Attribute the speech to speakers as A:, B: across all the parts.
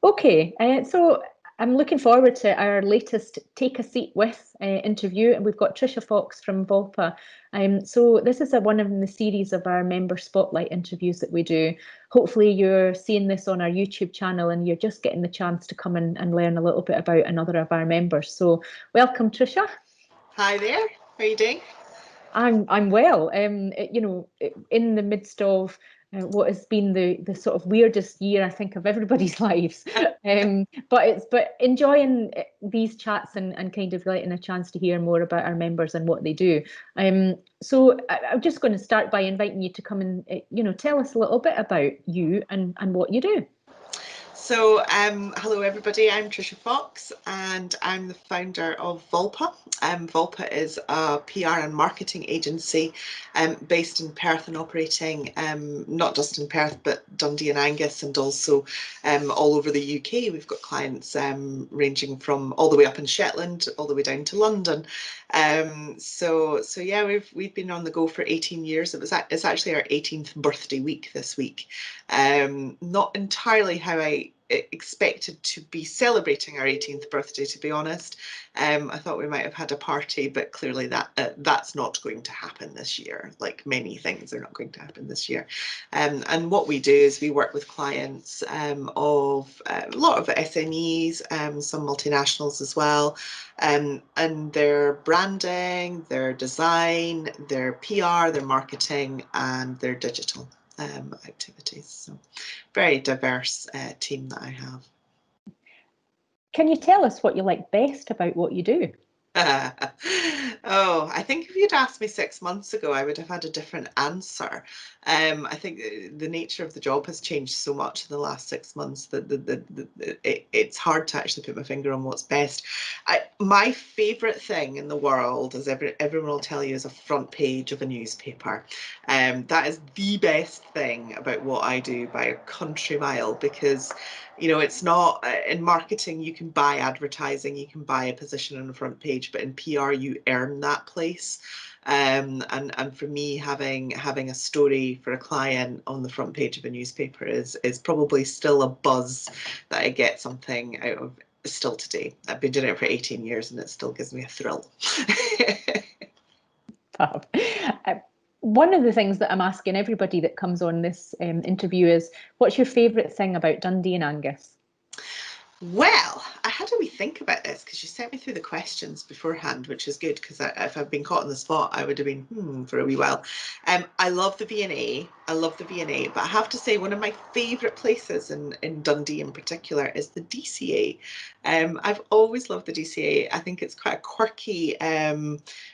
A: Okay, so I'm looking forward to our latest Take a Seat With interview, and we've got Tricia Fox from Volpa. So this is one of the series of our member spotlight interviews that we do. Hopefully you're seeing this on our YouTube channel and you're just getting the chance to come and learn a little bit about another of our members. So welcome, Tricia.
B: Hi there, how are you doing?
A: I'm well. In the midst of what has been the sort of weirdest year I think of everybody's lives, but enjoying these chats and kind of getting a chance to hear more about our members and what they do. So I'm just going to start by inviting you to come and tell us a little bit about you and what you do.
B: So, hello everybody, I'm Tricia Fox and I'm the founder of Volpa. Volpa is a PR and marketing agency based in Perth and operating not just in Perth but Dundee and Angus and also all over the UK. We've got clients ranging from all the way up in Shetland all the way down to London. So yeah, we've been on the go for 18 years. It's actually our 18th birthday week this week. Not entirely how I expected to be celebrating our 18th birthday, to be honest. I thought we might have had a party, but clearly that's not going to happen this year. Like many things are not going to happen this year. And what we do is we work with clients of a lot of SMEs, some multinationals as well, and their branding, their design, their PR, their marketing, and their digital activities. So very diverse team that I have.
A: Can you tell us what you like best about what you do?
B: Oh, I think if you'd asked me 6 months ago, I would have had a different answer. I think the nature of the job has changed so much in the last 6 months that it's hard to actually put my finger on what's best. My favourite thing in the world, as everyone will tell you, is a front page of a newspaper. That is the best thing about what I do by a country mile, because it's not in marketing you can buy advertising, you can buy a position on the front page, but in PR you earn that place. And for me, having a story for a client on the front page of a newspaper is probably still a buzz that I get something out of still today. I've been doing it for 18 years and it still gives me a thrill.
A: One of the things that I'm asking everybody that comes on this interview is, what's your favourite thing about Dundee and Angus?
B: Well, I had a wee think about this because you sent me through the questions beforehand, which is good, because if I'd been caught on the spot, I would have been for a wee while. I love the V&A. I love the V&A, but I have to say one of my favourite places in Dundee in particular is the DCA. I've always loved the DCA. I think it's quite a quirky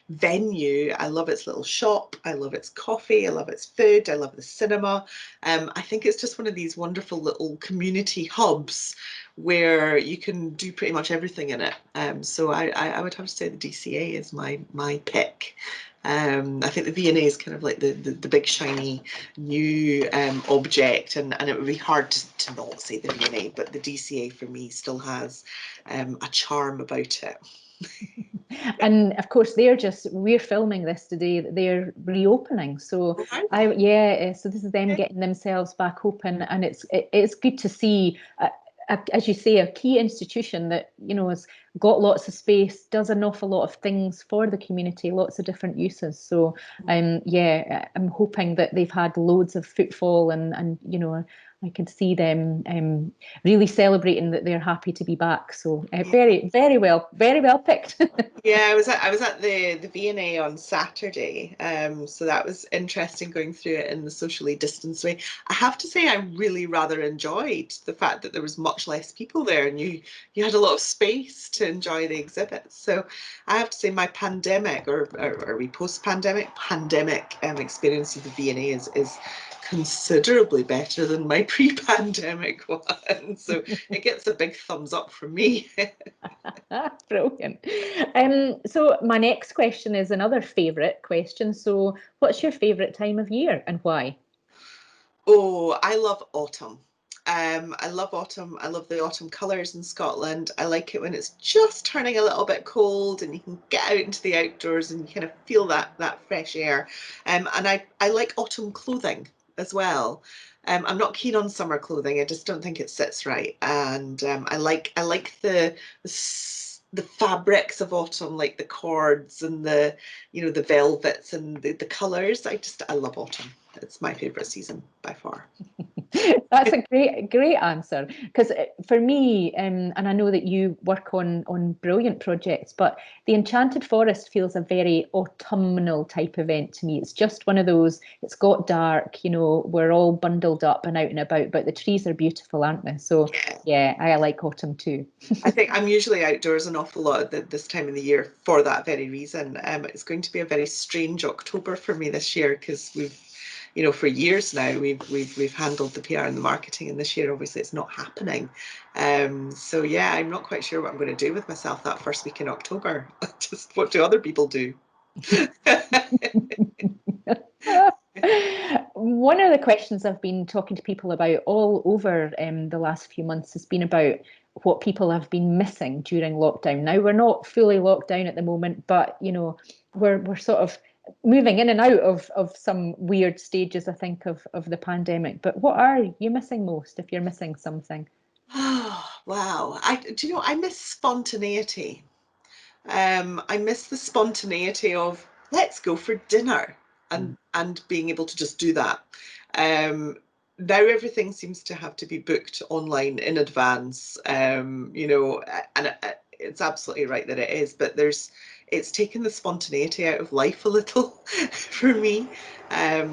B: venue. I love its little shop. I love its coffee. I love its food. I love the cinema. I think it's just one of these wonderful little community hubs where you can do pretty much everything in it. So I would have to say the DCA is my pick. I think the V&A is kind of like the big shiny new object, and it would be hard to not say the V&A, but the DCA for me still has a charm about it.
A: And of course, we're filming this today, they're reopening. So so this is them getting themselves back open, and it's good to see, as you say, a key institution that has got lots of space, does an awful lot of things for the community, lots of different uses. So I'm hoping that they've had loads of footfall, and I can see them really celebrating that they're happy to be back. So very well picked.
B: Yeah, I was at the V&A on Saturday, so that was interesting going through it in the socially distanced way. I have to say I really rather enjoyed the fact that there was much less people there, and you had a lot of space to enjoy the exhibits. So I have to say my pandemic or post-pandemic experience of the V&A is considerably better than my pre-pandemic one. So it gets a big thumbs up from me.
A: Brilliant. So my next question is another favourite question. So what's your favourite time of year and why?
B: Oh, I love autumn. I love autumn. I love the autumn colours in Scotland. I like it when it's just turning a little bit cold and you can get out into the outdoors and you kind of feel that fresh air. And I like autumn clothing as well. I'm not keen on summer clothing. I just don't think it sits right. And I like the fabrics of autumn, like the cords and the velvets and the colours. I love autumn. It's my favourite season by far.
A: That's a great answer. Because for me, and I know that you work on brilliant projects, but the Enchanted Forest feels a very autumnal type event to me. It's just one of those. It's got dark, we're all bundled up and out and about, but the trees are beautiful, aren't they? So
B: Yeah.
A: yeah, I like autumn too.
B: I think I'm usually outdoors an awful lot at this time of the year for that very reason. It's going to be a very strange October for me this year because for years now we've handled the PR and the marketing, and this year obviously it's not happening. So yeah, I'm not quite sure what I'm going to do with myself that first week in October. Just what do other people do?
A: One of the questions I've been talking to people about all over the last few months has been about what people have been missing during lockdown. Now we're not fully locked down at the moment, but we're sort of moving in and out of some weird stages, I think, of the pandemic. But what are you missing most if you're missing something?
B: Oh, wow. I miss spontaneity. I miss the spontaneity of let's go for dinner and being able to just do that. Um, Now everything seems to have to be booked online in advance, and it's absolutely right that it is, but it's taken the spontaneity out of life a little for me.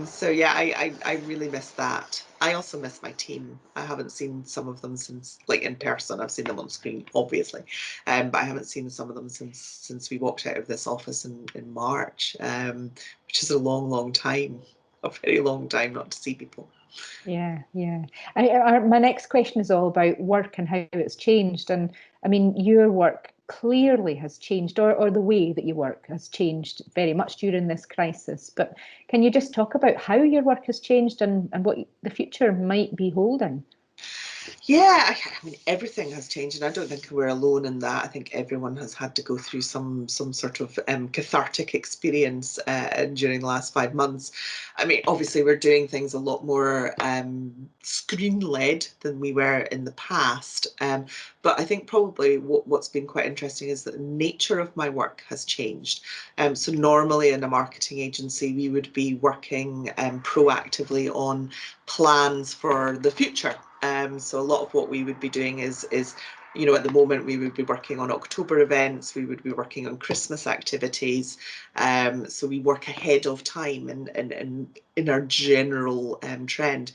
B: So yeah, I really miss that. I also miss my team. I haven't seen some of them since, like, in person. I've seen them on screen, obviously, but I haven't seen some of them since we walked out of this office in March, which is a long, long time, a very long time not to see people.
A: Yeah, yeah. My next question is all about work and how it's changed. And I mean, your work clearly has changed, or the way that you work has changed very much during this crisis. But can you just talk about how your work has changed and what the future might be holding?
B: Yeah, I mean everything has changed, and I don't think we're alone in that. I think everyone has had to go through some sort of cathartic experience during the last 5 months. I mean, obviously we're doing things a lot more screen-led than we were in the past, but I think probably what's been quite interesting is that the nature of my work has changed. So normally in a marketing agency, we would be working proactively on plans for the future. So a lot of what we would be doing is at the moment we would be working on October events, we would be working on Christmas activities. So we work ahead of time and in our general trend.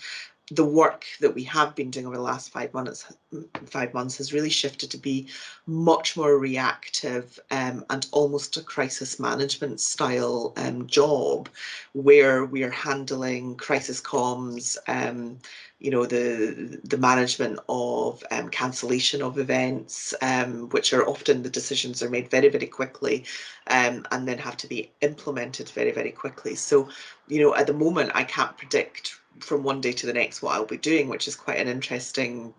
B: The work that we have been doing over the last 5 months has really shifted to be much more reactive, and almost a crisis management style job, where we are handling crisis comms, the management of cancellation of events, which are often the decisions are made very, very quickly, and then have to be implemented very, very quickly. So, at the moment, I can't predict from one day to the next what I'll be doing, which is quite an interesting,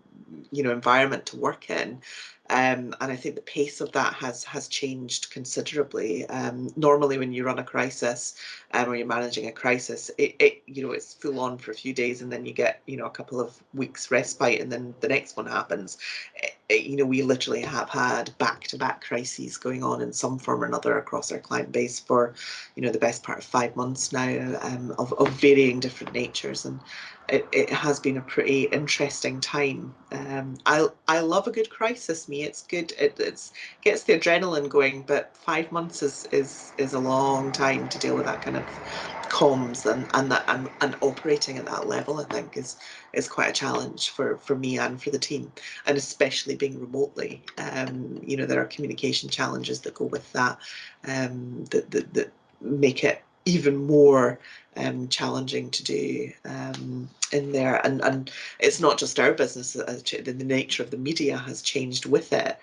B: environment to work in. And I think the pace of that has changed considerably. Normally, when you run a crisis, or you're managing a crisis, it's full on for a few days, and then you get a couple of weeks respite, and then the next one happens. We literally have had back-to-back crises going on in some form or another across our client base for the best part of 5 months now, of varying different natures, and it has been a pretty interesting time. I love a good crisis. It's good. It's gets the adrenaline going, but 5 months is a long time to deal with that kind of comms and operating at that level. I think is quite a challenge for me and for the team, and especially being remotely. There are communication challenges that go with that, that make it even more challenging to do in there. And it's not just our business, the nature of the media has changed with it.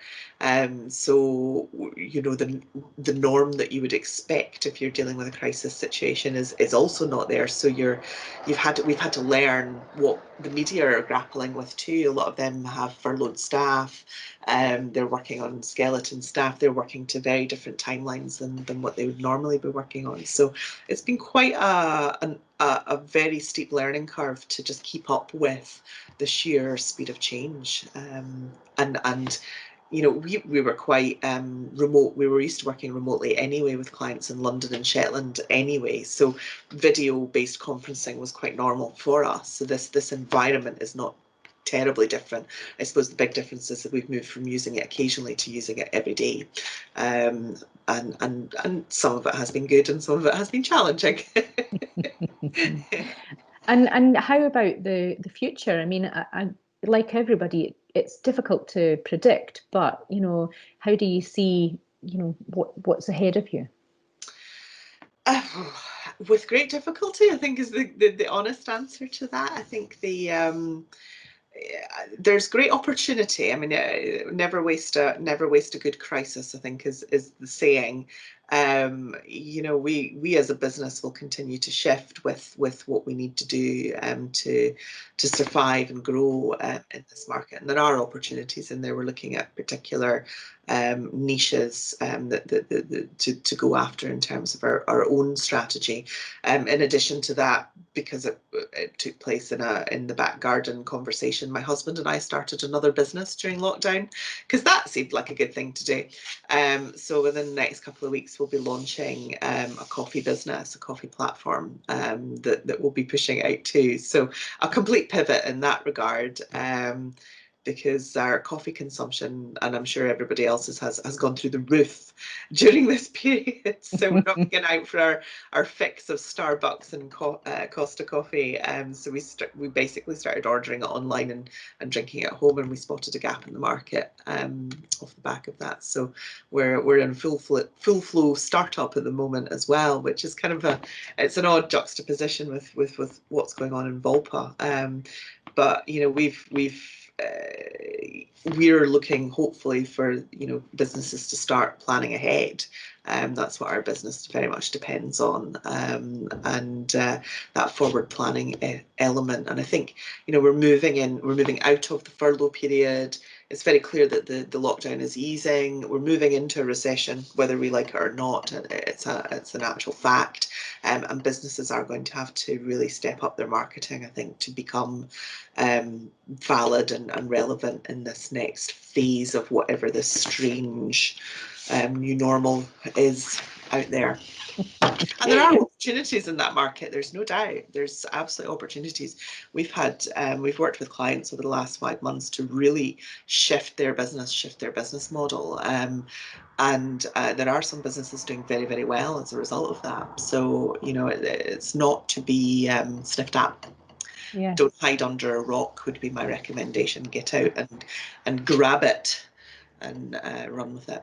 B: So the norm that you would expect if you're dealing with a crisis situation is also not there. So we've had to learn what the media are grappling with too. A lot of them have furloughed staff. They're working on skeleton staff. They're working to very different timelines than what they would normally be working on. So it's been quite a very steep learning curve to just keep up with the sheer speed of change. And you know, we were quite remote. We were used to working remotely anyway with clients in London and Shetland anyway. So video-based conferencing was quite normal for us. So this environment is not terribly different. I suppose the big difference is that we've moved from using it occasionally to using it every day. And some of it has been good and some of it has been challenging.
A: And how about the future? I mean, I like everybody, it's difficult to predict, but you know, how do you see, you know, what's ahead of you?
B: With great difficulty, I think is the honest answer to that. I think there's great opportunity. I mean, never waste a good crisis, I think is the saying. You know, we as a business will continue to shift with what we need to do to survive and grow in this market. And there are opportunities in there. We're looking at particular niches to go after in terms of our own strategy. In addition to that, because it took place in the back garden conversation, my husband and I started another business during lockdown because that seemed like a good thing to do. So within the next couple of weeks, we'll be launching a coffee business, a coffee platform that we'll be pushing out too. So a complete pivot in that regard. Because our coffee consumption, and I'm sure everybody else's, has gone through the roof during this period. So we're not getting out for our fix of Starbucks and Costa Coffee. So we basically started ordering it online and drinking it at home, and we spotted a gap in the market off the back of that. So we're in full flow startup at the moment as well, which is kind of it's an odd juxtaposition with what's going on in Volpa. But you know, we're looking hopefully for, you know, businesses to start planning ahead. That's what our business very much depends on, and that forward planning element. And I think, you know, we're moving out of the furlough period. It's very clear that the lockdown is easing. We're moving into a recession, whether we like it or not. It's an actual fact. And businesses are going to have to really step up their marketing, I think, to become valid and relevant in this next phase of whatever this strange new normal is out there. And there are opportunities in that market. There's no doubt. There's absolute opportunities. We've worked with clients over the last 5 months to really shift their business model. And there are some businesses doing very, very well as a result of that. So, you know, it's not to be sniffed at. Yeah. Don't hide under a rock would be my recommendation. Get out and grab it and run with it.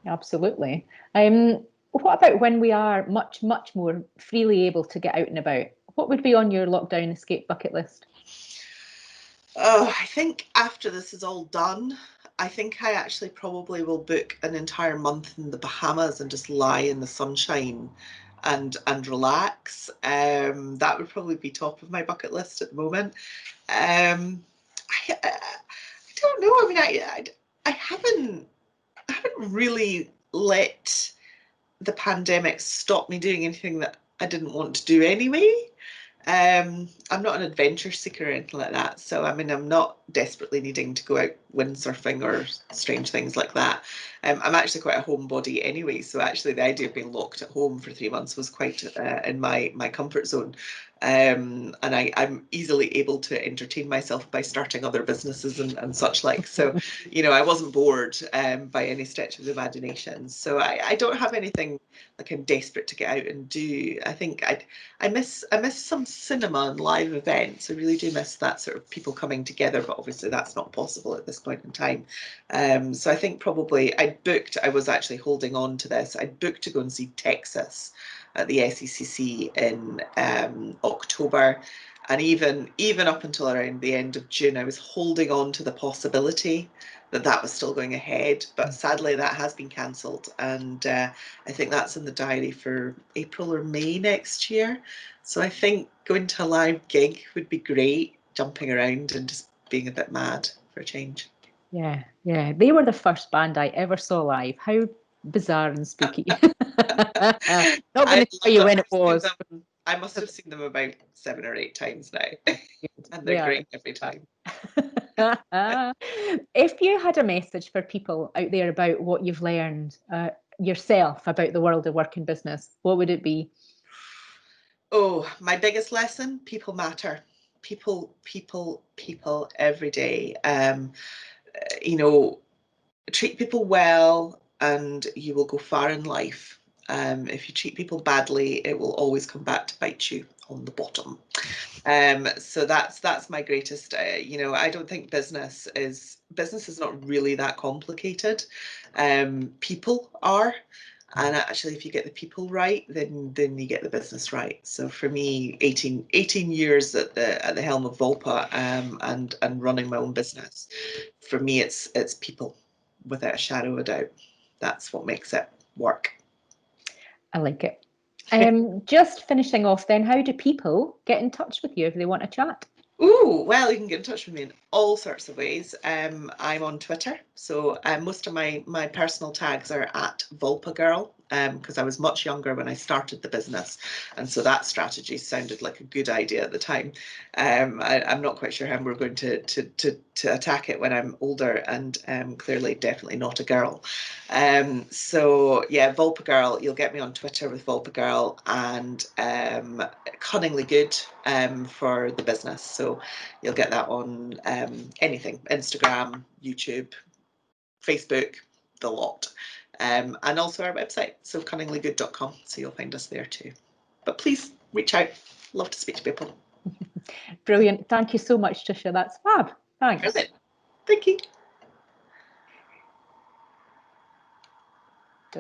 A: Absolutely. What about when we are much more freely able to get out and about? What would be on your lockdown escape bucket list?
B: Oh, I think after this is all done, I think I actually probably will book an entire month in the Bahamas and just lie in the sunshine and relax. That would probably be top of my bucket list at the moment. I don't know. I mean, I haven't really let the pandemic stop me doing anything that I didn't want to do anyway. I'm not an adventure seeker or anything like that. So, I mean, I'm not desperately needing to go out windsurfing or strange things like that. I'm actually quite a homebody anyway. So actually the idea of being locked at home for 3 months was quite in my comfort zone. And I'm easily able to entertain myself by starting other businesses and such like. So, you know, I wasn't bored by any stretch of the imagination. So I don't have anything like I'm desperate to get out and do. I think I miss some cinema and live events. I really do miss that sort of people coming together, but obviously that's not possible at this point in time. So I think probably I was actually holding on to this. I booked to go and see Texas at the SECC in October. And even up until around the end of June, I was holding on to the possibility that was still going ahead. But sadly, that has been cancelled. And I think that's in the diary for April or May next year. So I think going to a live gig would be great, jumping around and just being a bit mad for a change.
A: Yeah. They were the first band I ever saw live. How bizarre and spooky. Not going to tell you when it was.
B: I must have seen them about 7 or 8 times now, and they're
A: They
B: great every time.
A: If you had a message for people out there about what you've learned yourself about the world of work and business, what would it be?
B: Oh, my biggest lesson, people matter. People, people, people every day. You know, treat people well and you will go far in life. If you treat people badly, it will always come back to bite you on the bottom. So that's my greatest. You know, I don't think business is not really that complicated. People are. And actually, if you get the people right, then you get the business right. So for me, 18 years at the helm of Volpa, and running my own business, for me, it's people, without a shadow of a doubt. That's what makes it work.
A: I like it. Just finishing off then, how do people get in touch with you if they want to chat?
B: Ooh, well, you can get in touch with me in all sorts of ways. I'm on Twitter, so most of my personal tags are at Volpa Girl, because I was much younger when I started the business, and so that strategy sounded like a good idea at the time. I'm not quite sure how we're going to attack it when I'm older, and clearly, definitely not a girl. So yeah, Volpa Girl. You'll get me on Twitter with Volpa Girl, and Cunningly Good for the business. So you'll get that on anything, Instagram, YouTube, Facebook, the lot. And also our website, so cunninglygood.com. So you'll find us there too. But please reach out. Love to speak to people.
A: Brilliant. Thank you so much, Tricia. That's fab. Thanks.
B: Brilliant. Thank you.